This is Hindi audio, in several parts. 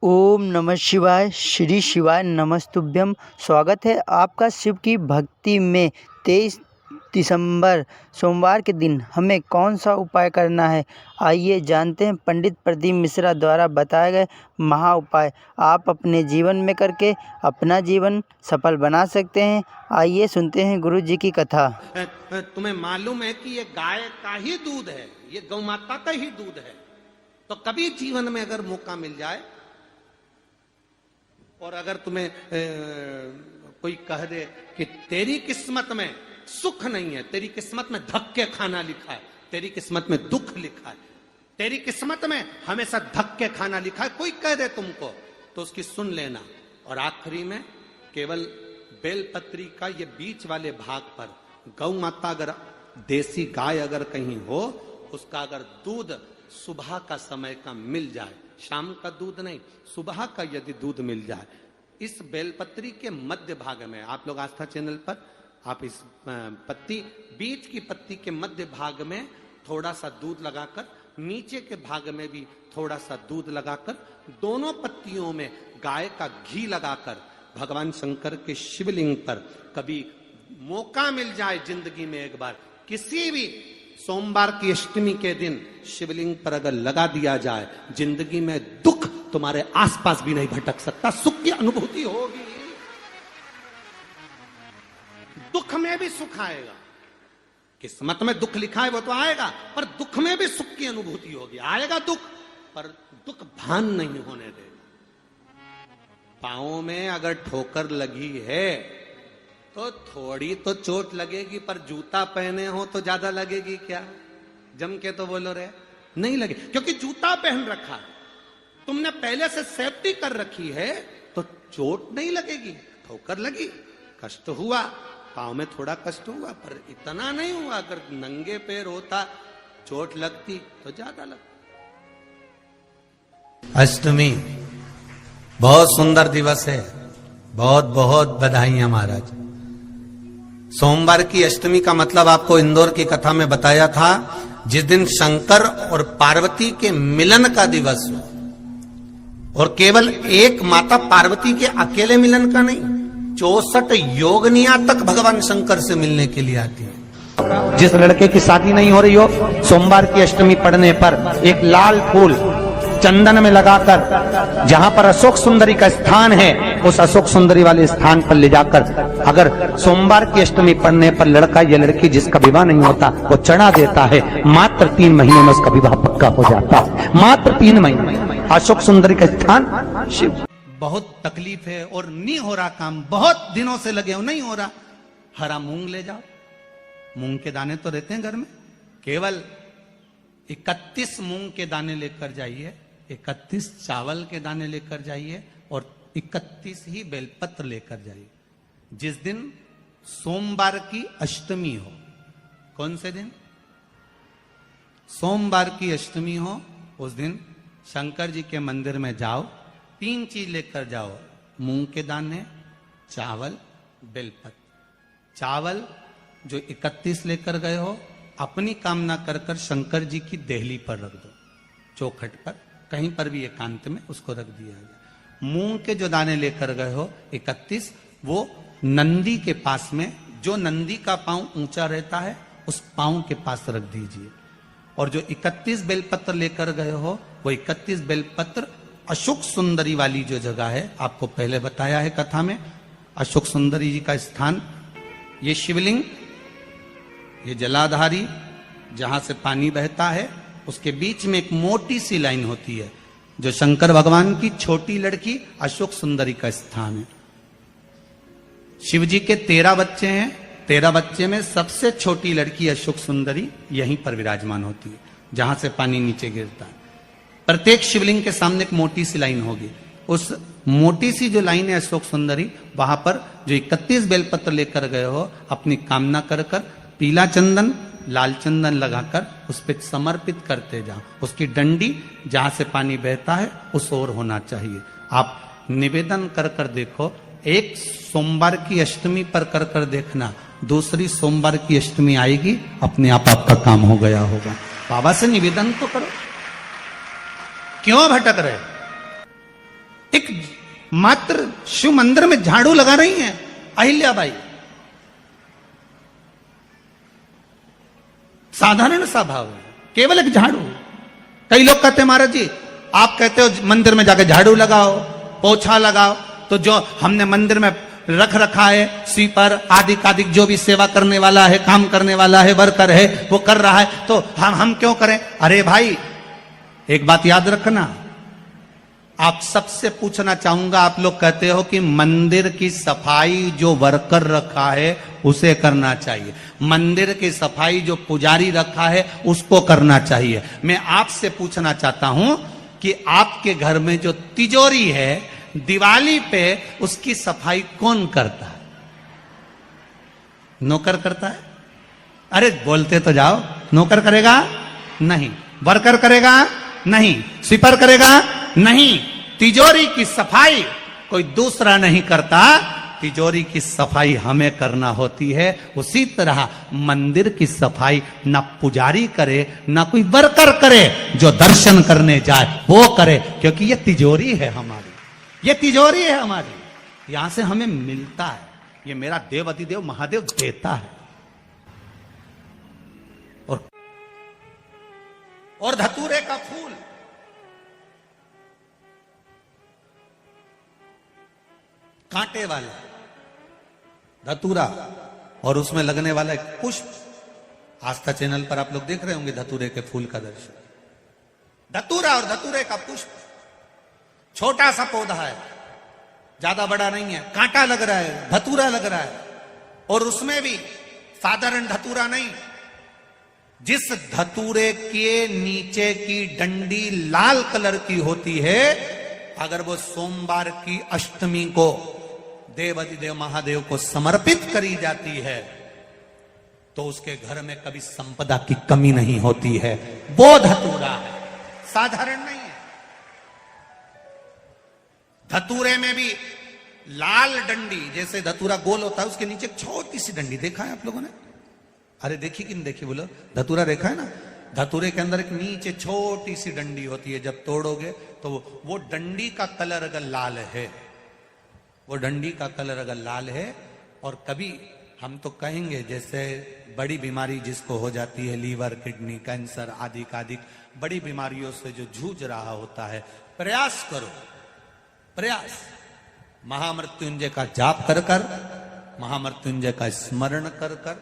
ओम नमः शिवाय। श्री शिवाय नमस्तुभ्यम। स्वागत है आपका शिव की भक्ति में। 23 दिसंबर सोमवार के दिन हमें कौन सा उपाय करना है, आइए जानते हैं पंडित प्रदीप मिश्रा द्वारा बताए गए महा उपाय। आप अपने जीवन में करके अपना जीवन सफल बना सकते हैं। आइए सुनते हैं गुरु जी की कथा। तुम्हें मालूम है कि ये गाय का ही दूध है, ये गौ माता का ही दूध है। तो कभी जीवन में अगर मौका मिल जाए और अगर तुम्हें कोई कह दे कि तेरी किस्मत में सुख नहीं है, तेरी किस्मत में धक्के खाना लिखा है, तेरी किस्मत में दुख लिखा है, तेरी किस्मत में हमेशा धक्के खाना लिखा है, कोई कह दे तुमको, तो उसकी सुन लेना। और आखिरी में केवल बेलपत्री का ये बीच वाले भाग पर गौ माता, अगर देसी गाय अगर कहीं हो, उसका अगर दूध सुबह का समय का मिल जाए, शाम का दूध नहीं, सुबह का यदि दूध मिल जाए, इस बेलपत्री के मध्य भाग में, आप लोग आस्था चैनल पर आप इस पत्ती, बीच की पत्ती के मध्य भाग में थोड़ा सा दूध लगाकर, नीचे के भाग में भी थोड़ा सा दूध लगाकर, दोनों पत्तियों में गाय का घी लगाकर भगवान शंकर के शिवलिंग पर कभी मौका मिल जाए जिंदगी में एक बार, किसी भी सोमवार की अष्टमी के दिन शिवलिंग पर अगर लगा दिया जाए, जिंदगी में दुख तुम्हारे आसपास भी नहीं भटक सकता, सुख की अनुभूति होगी। दुख में भी सुख आएगा। किस्मत में दुख लिखा है वो तो आएगा, पर दुख में भी सुख की अनुभूति होगी। आएगा दुख, पर दुख भान नहीं होने देगा। पांवों में अगर ठोकर लगी है तो थोड़ी तो चोट लगेगी, पर जूता पहने हो तो ज्यादा लगेगी क्या? जम के तो बोलो रे, नहीं लगे, क्योंकि जूता पहन रखा है, तुमने पहले से सेफ्टी कर रखी है, तो चोट नहीं लगेगी। ठोकर लगी, कष्ट हुआ, पांव में थोड़ा कष्ट हुआ, पर इतना नहीं हुआ। अगर नंगे पैर होता, चोट लगती तो ज्यादा लगती। अष्टमी बहुत सुंदर दिवस है, बहुत बहुत बधाइयां महाराज। सोमवार की अष्टमी का मतलब आपको इंदौर की कथा में बताया था, जिस दिन शंकर और पार्वती के मिलन का दिवस हो, और केवल एक माता पार्वती के अकेले मिलन का नहीं, 64 योगनियां तक भगवान शंकर से मिलने के लिए आती है। जिस लड़के की शादी नहीं हो रही हो, सोमवार की अष्टमी पड़ने पर एक लाल फूल चंदन में लगाकर, जहां पर अशोक सुंदरी का स्थान है, उस अशोक सुंदरी वाले स्थान पर ले जाकर, अगर सोमवार की अष्टमी पड़ने पर लड़का या लड़की जिसका विवाह नहीं होता वो चढ़ा देता है, मात्र 3 महीने में उसका विवाह पक्का हो जाता है। मात्र 3 महीने। अशोक सुंदरी का स्थान शिव। बहुत तकलीफ है और नहीं हो रहा काम, बहुत दिनों से लगे हो, नहीं हो रहा, हरा मूंग ले जाओ। मूंग के दाने तो रहते हैं घर में, केवल 31 मूंग के दाने लेकर जाइए, 31 चावल के दाने लेकर जाइए, और 31 ही बेलपत्र लेकर जाइए। जिस दिन सोमवार की अष्टमी हो, कौन से दिन? सोमवार की अष्टमी हो, उस दिन शंकर जी के मंदिर में जाओ, 3 चीज लेकर जाओ, मूंग के दाने, चावल, बेलपत्र। चावल जो 31 लेकर गए हो, अपनी कामना कर कर शंकर जी की देहली पर रख दो, चौखट पर, कहीं पर भी एकांत में उसको रख दिया जाए। मूंग के जो दाने लेकर गए हो 31, वो नंदी के पास में, जो नंदी का पांव ऊंचा रहता है, उस पांव के पास रख दीजिए। और जो 31 बेलपत्र लेकर गए हो, वो 31 बेलपत्र अशोक सुंदरी वाली जो जगह है, आपको पहले बताया है कथा में, अशोक सुंदरी जी का स्थान, ये शिवलिंग, ये जलाधारी जहां से पानी बहता है, उसके बीच में एक मोटी सी लाइन होती है, जो शंकर भगवान की छोटी लड़की अशोक सुंदरी का स्थान है। शिव जी के 13 बच्चे हैं, 13 बच्चे में सबसे छोटी लड़की अशोक सुंदरी यहीं पर विराजमान होती है, जहां से पानी नीचे गिरता है। प्रत्येक शिवलिंग के सामने एक मोटी सी लाइन होगी, उस मोटी सी जो लाइन है अशोक सुंदरी, वहां पर जो 31 बेलपत्र लेकर गए हो, अपनी कामना कर कर पीला चंदन, लाल चंदन लगाकर उस पर समर्पित करते जाओ। उसकी डंडी जहां से पानी बहता है उस ओर होना चाहिए। आप निवेदन कर कर देखो, एक सोमवार की अष्टमी पर कर कर देखना, दूसरी सोमवार की अष्टमी आएगी, अपने आप आपका काम हो गया होगा। बाबा से निवेदन तो करो, क्यों भटक रहे? एक मात्र शिव मंदिर में झाड़ू लगा रही हैं अहिल्याबाई। साधारण सा भाव है, केवल एक झाड़ू। कई लोग कहते हैं महाराज जी आप कहते हो मंदिर में जाकर झाड़ू लगाओ, पोछा लगाओ, तो जो हमने मंदिर में रख रखा है स्वीपर आदि जो भी सेवा करने वाला है, काम करने वाला है, वर्कर है, वो कर रहा है, तो हम क्यों करें? अरे भाई एक बात याद रखना, आप सबसे पूछना चाहूंगा, आप लोग कहते हो कि मंदिर की सफाई जो वर्कर रखा है उसे करना चाहिए, मंदिर की सफाई जो पुजारी रखा है उसको करना चाहिए। मैं आपसे पूछना चाहता हूं कि आपके घर में जो तिजोरी है दिवाली पे उसकी सफाई कौन करता है? नौकर करता है? अरे बोलते तो जाओ। नौकर करेगा? नहीं। वर्कर करेगा? नहीं। स्वीपर करेगा? नहीं। तिजोरी की सफाई कोई दूसरा नहीं करता, तिजोरी की सफाई हमें करना होती है। उसी तरह मंदिर की सफाई ना पुजारी करे ना कोई वर्कर करे, जो दर्शन करने जाए वो करे, क्योंकि ये तिजोरी है हमारी, ये तिजोरी है हमारी, यहां से हमें मिलता है, ये मेरा देव अतिदेव महादेव देता है। और धतूरे का फूल, कांटे वाला धतूरा और उसमें लगने वाला एक पुष्प, आस्था चैनल पर आप लोग देख रहे होंगे धतूरे के फूल का दर्शन। धतूरा और धतूरे का पुष्प, छोटा सा पौधा है, ज्यादा बड़ा नहीं है, कांटा लग रहा है, धतूरा लग रहा है, और उसमें भी साधारण धतूरा नहीं, जिस धतूरे के नीचे की डंडी लाल कलर की होती है, अगर वो सोमवार की अष्टमी को देव अधिदेव महादेव को समर्पित करी जाती है तो उसके घर में कभी संपदा की कमी नहीं होती है। वो धतूरा है, साधारण नहीं है। धतूरे में भी लाल डंडी, जैसे धतूरा गोल होता है उसके नीचे एक छोटी सी डंडी, देखा है आप लोगों ने? अरे देखी कि नहीं देखी बोलो? धतूरा देखा है ना? धतूरे के अंदर एक नीचे छोटी सी डंडी होती है, जब तोड़ोगे तो वो डंडी का कलर अगर लाल है, वो डंडी का कलर अगर लाल है, और कभी हम तो कहेंगे जैसे बड़ी बीमारी जिसको हो जाती है, लीवर किडनी कैंसर आदि का बड़ी बीमारियों से जो जूझ रहा होता है, प्रयास करो, प्रयास महामृत्युंजय का जाप कर कर, महामृत्युंजय का स्मरण कर कर,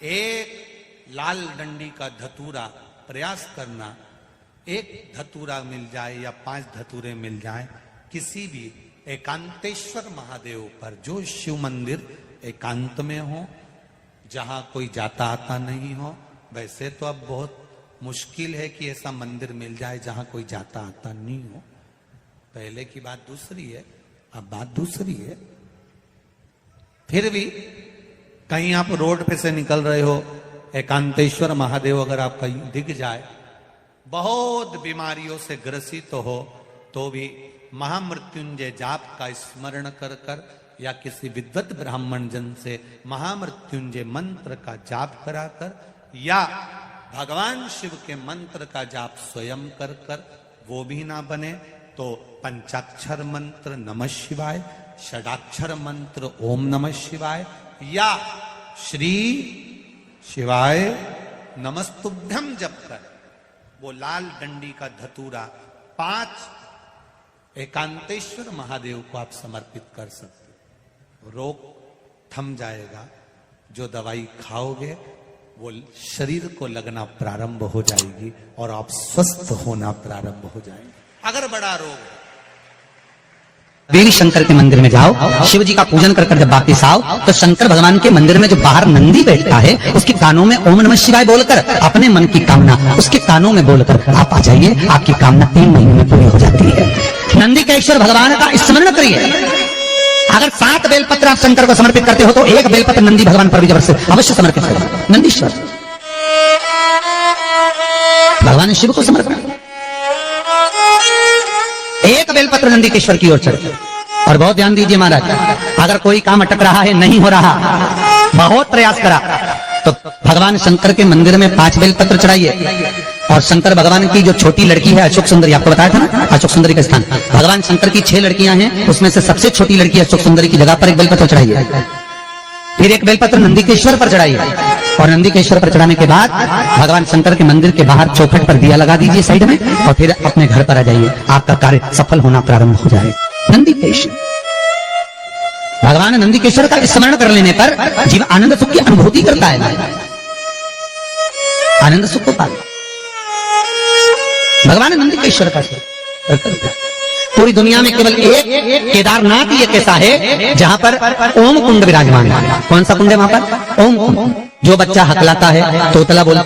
एक लाल डंडी का धतूरा प्रयास करना, एक धतूरा मिल जाए या 5 धतूरे मिल जाए किसी भी एकांतेश्वर महादेव पर, जो शिव मंदिर एकांत में हो, जहां कोई जाता आता नहीं हो। वैसे तो अब बहुत मुश्किल है कि ऐसा मंदिर मिल जाए जहां कोई जाता आता नहीं हो, पहले की बात दूसरी है, अब बात दूसरी है। फिर भी कहीं आप रोड पे से निकल रहे हो, एकांतेश्वर महादेव अगर आप कहीं दिख जाए, बहुत बीमारियों से ग्रसित हो, तो भी महामृत्युंजय जाप का स्मरण कर कर या किसी विद्वत ब्राह्मण जन से महामृत्युंजय मंत्र का जाप कराकर, या भगवान शिव के मंत्र का जाप स्वयं कर कर, वो भी ना बने तो पंचाक्षर मंत्र नमः शिवाय, षडाक्षर मंत्र ओम नमः शिवाय, या श्री शिवाय नमस्तुभ्यम जप कर वो लाल डंडी का धतूरा 5 एकांतेश्वर महादेव को आप समर्पित कर सकते हो। रोग थम जाएगा, जो दवाई खाओगे वो शरीर को लगना प्रारंभ हो जाएगी और आप स्वस्थ होना प्रारंभ हो जाएंगे। अगर बड़ा रोग, देवी शंकर के मंदिर में जाओ, शिव जी का पूजन कर जब वापिस आओ तो शंकर भगवान के मंदिर में जो बाहर नंदी बैठता है उसके कानों में ओम नमः शिवाय बोलकर अपने मन की कामना उसके कानों में बोलकर आप आ जाइए, आपकी कामना 3 महीने में पूरी हो जाती है। नंदी के ईश्वर भगवान का स्मरण करिए। अगर 7 बेलपत्र आप शंकर को समर्पित करते हो तो 1 बेलपत्र नंदी भगवान पर भी जबरदस्त अवश्य समर्पित करें। नंदीश्वर भगवान शिव को समर्पित, 1 बेलपत्र नंदीकेश्वर की ओर चढ़े। और बहुत ध्यान दीजिए महाराज, अगर कोई काम अटक रहा है, नहीं हो रहा, बहुत प्रयास करा, तो भगवान शंकर के मंदिर में 5 बेलपत्र चढ़ाइए और शंकर भगवान की जो छोटी लड़की है अशोक सुंदरी, आपको बताया था ना अशोक सुंदरी का स्थान, भगवान शंकर की 6 लड़कियां हैं, उसमें से सबसे छोटी लड़की अशोक सुंदरी की जगह पर एक बेलपत्र चढ़ाइए, फिर एक बेलपत्र नंदीकेश्वर पर चढ़ाइए, और नंदीकेश्वर पर चढ़ाने के बाद भगवान शंकर के मंदिर के बाहर चौखट पर दिया लगा दीजिए साइड में, और फिर अपने घर पर आ जाइए, आपका कार्य सफल होना प्रारंभ हो जाएगा। नंदीकेश्वर, भगवान नंदीकेश्वर का स्मरण कर लेने पर जीव आनंद सुख की अनुभूति करता है, आनंद सुख को पाता। भगवान नंदीकेश्वर का पूरी दुनिया में केवल एक केदारनाथ ही एक ऐसा है जहां पर ओम कुंड विराजमान है। कौन सा कुंड है वहां पर? ओम कुंड। जो बच्चा हकलाता है, तोतला बोलता